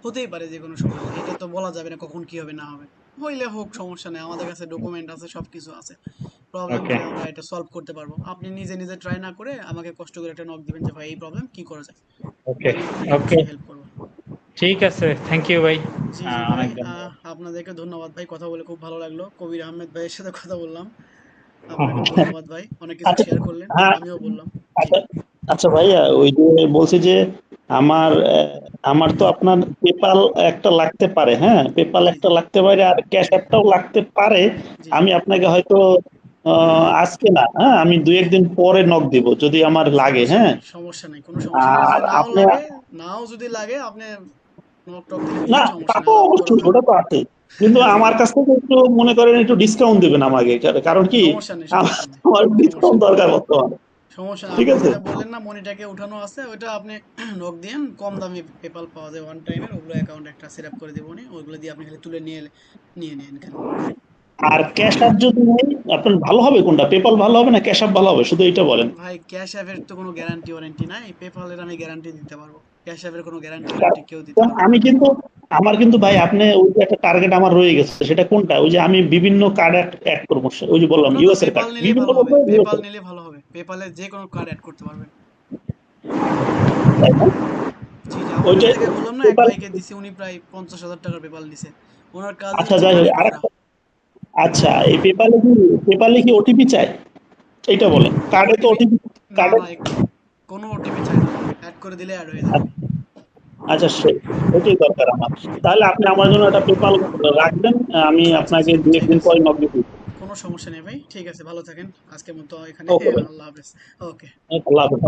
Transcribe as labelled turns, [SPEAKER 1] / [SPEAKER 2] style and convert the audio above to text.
[SPEAKER 1] হতেই পারে যে কোনো সময়, এটা তো বলা যাবে না কখন কি হবে না হবে। হইলে হোক, সমস্যা নেই, আমাদের কাছে ডকুমেন্ট আছে, সবকিছু আছে। প্রবলেম
[SPEAKER 2] ওকে
[SPEAKER 1] কি, আমরা এটা সলভ করতে পারবো। আপনি নিজে নিজে ট্রাই না করে আমাকে কষ্ট করে একটা নক দিবেন যে ভাই এই প্রবলেম কি করা যায়,
[SPEAKER 2] ওকে
[SPEAKER 1] আমি আপনাকে
[SPEAKER 2] ওকে
[SPEAKER 1] অবশ্যই হেল্প করবো।
[SPEAKER 2] ঠিক আছে, থ্যাংক ইউ ভাই।
[SPEAKER 1] জি জি ভাই,
[SPEAKER 2] অনেক ধন্যবাদ।
[SPEAKER 1] আপনাদেরকে ধন্যবাদ ভাই, কথা বলে খুব ভালো লাগলো। কবির আহমেদ ভাইয়ের সাথে কথা বললাম। আপনাকেও ধন্যবাদ ভাই, অনেক কিছু
[SPEAKER 3] আচ্ছা,
[SPEAKER 1] শেয়ার করলেন,
[SPEAKER 3] হ্যাঁ,
[SPEAKER 1] আমিও বললাম। জি।
[SPEAKER 3] আচ্ছা, আচ্ছা ভাইয়া, ওই যে বলছি যে আমার আমার তো আপনার পেপাল একটা লাগতে পারে, হ্যাঁ, পেপাল
[SPEAKER 1] জি
[SPEAKER 3] একটা
[SPEAKER 1] জি
[SPEAKER 3] লাগতে পারে আর ক্যাশ অ্যাপটাও লাগতে পারে।
[SPEAKER 1] জি জি
[SPEAKER 3] আমি আপনাকে হয়তো আজকে না, হ্যাঁ, আমি দুই একদিন পরে নক দিব যদি আমার লাগে,
[SPEAKER 1] সমস্যা
[SPEAKER 3] হ্যাঁ।
[SPEAKER 1] নাই, সমস্যা নাই, কোনো সমস্যা নাই। আর
[SPEAKER 3] আর
[SPEAKER 1] যদি নাও
[SPEAKER 3] আপনি,
[SPEAKER 1] লাগে, নাও যদি লাগে, আপনি নক টক দিলে
[SPEAKER 3] না,
[SPEAKER 1] দিয়েন,
[SPEAKER 3] তা
[SPEAKER 1] সমস্যা নাই,
[SPEAKER 3] তো
[SPEAKER 1] আলাপ করা
[SPEAKER 3] অবশ্যই,
[SPEAKER 1] যাবে।
[SPEAKER 3] ওটা তো আছে, কিন্তু
[SPEAKER 1] জি
[SPEAKER 3] আমার
[SPEAKER 1] জি,
[SPEAKER 3] কাছ থেকে একটু মনে করেন একটু ডিসকাউন্ট দিবেন আমাকে, কারণ কি
[SPEAKER 1] সমস্যা নেই,
[SPEAKER 3] আমার
[SPEAKER 1] সমস্যা নেই,
[SPEAKER 3] আমার
[SPEAKER 1] সমস্যা
[SPEAKER 3] ডিসকাউন্ট
[SPEAKER 1] নেই,
[SPEAKER 3] দরকার বর্তমানে।
[SPEAKER 1] সমস্যা নেই।
[SPEAKER 3] ঠিক
[SPEAKER 1] আপনি
[SPEAKER 3] আছে।
[SPEAKER 1] যেটা বললেন না, মনিটাকে উঠানো আছে, ওইটা আপনি নক দিয়েন, কম দামে পেপাল পাওয়া যায় ওয়ান টাইমের, ওগুলো অ্যাকাউন্ট একটা সেট আপ করে দেবো, ওইগুলো দিয়ে আপনি খালি তুলে নিয়ে নিয়ে নিন খালি।
[SPEAKER 3] আর ক্যাশ অ্যাপ যদি নেই, আপনার ভালো হবে কোনটা, পেপাল ভালো হবে না ক্যাশ অ্যাপ ভালো হবে, শুধু এটা বলেন।
[SPEAKER 1] ভাই ক্যাশ অ্যাপের তো কোনো গ্যারান্টি ওয়ারেন্টি নাই, পেপালের আমি গ্যারান্টি দিতে পারবো, ক্যাশ অ্যাপের কোনো গ্যারান্টি ওয়ারেন্টি কেউ দিতে
[SPEAKER 3] কারণ
[SPEAKER 1] পারবে না।
[SPEAKER 3] আমি কিন্তু, আমার কিন্তু ভাই, আপনি ওই যে একটা টার্গেট আমার রয়ে গেছে, সেটা কোনটা, ওই যে আমি বিভিন্ন কার্ড অ্যাড করবো, ওই যে বললাম
[SPEAKER 1] ওটা তো
[SPEAKER 3] ইউএস এর
[SPEAKER 1] পেপাল
[SPEAKER 3] কার্ড,
[SPEAKER 1] নিলেই
[SPEAKER 3] বিভিন্ন
[SPEAKER 1] ভালো হবে,
[SPEAKER 3] বলতে ইউএস
[SPEAKER 1] পেপাল
[SPEAKER 3] এর,
[SPEAKER 1] নিলে ভালো হবে, পেপালে যে কোনো কার্ড অ্যাড করতে পারবেন।
[SPEAKER 3] তাই না?
[SPEAKER 1] জি জি, আমার ওই
[SPEAKER 3] ওইটাই
[SPEAKER 1] জায়গায় বললাম না, এক
[SPEAKER 3] পেপাল।
[SPEAKER 1] ভাইকে দিছি, উনি প্রায় 50,000 টাকার পেপাল দিছে, ওনার কাজই
[SPEAKER 3] আচ্ছা,
[SPEAKER 1] হচ্ছে
[SPEAKER 3] যাই হোক,
[SPEAKER 1] কানেক্ট
[SPEAKER 3] আর
[SPEAKER 1] করা।
[SPEAKER 3] আচ্ছা, এই পেপালে কি ওটিপি চাই, এইটা বলেন, কার্ডে তো
[SPEAKER 1] ওটিপি,
[SPEAKER 3] ওটিপি,
[SPEAKER 1] না
[SPEAKER 3] কার্ডে।
[SPEAKER 1] না, কোনো ওটিপি চাই না, অ্যাড করে দিলে অ্যাড হয়ে যাবে।
[SPEAKER 3] আচ্ছা, ওইটাই দরকার আমার। তাহলে আপনি আমার জন্য একটা পেপাল রাখবেন, আমি
[SPEAKER 1] আচ্ছা
[SPEAKER 3] আপনাকে
[SPEAKER 1] আচ্ছা,
[SPEAKER 3] দুই
[SPEAKER 1] ঠিক
[SPEAKER 3] একদিন
[SPEAKER 1] আছে,
[SPEAKER 3] পরে নক দিব।
[SPEAKER 1] কোনো সমস্যা নেই ভাই, ঠিক আছে, ভালো থাকেন, আজকের মতো এখানে
[SPEAKER 3] ওকে ভাই,
[SPEAKER 1] আল্লাহ হাফেজ। ওকে।
[SPEAKER 3] আল্লাহ হাফেজ।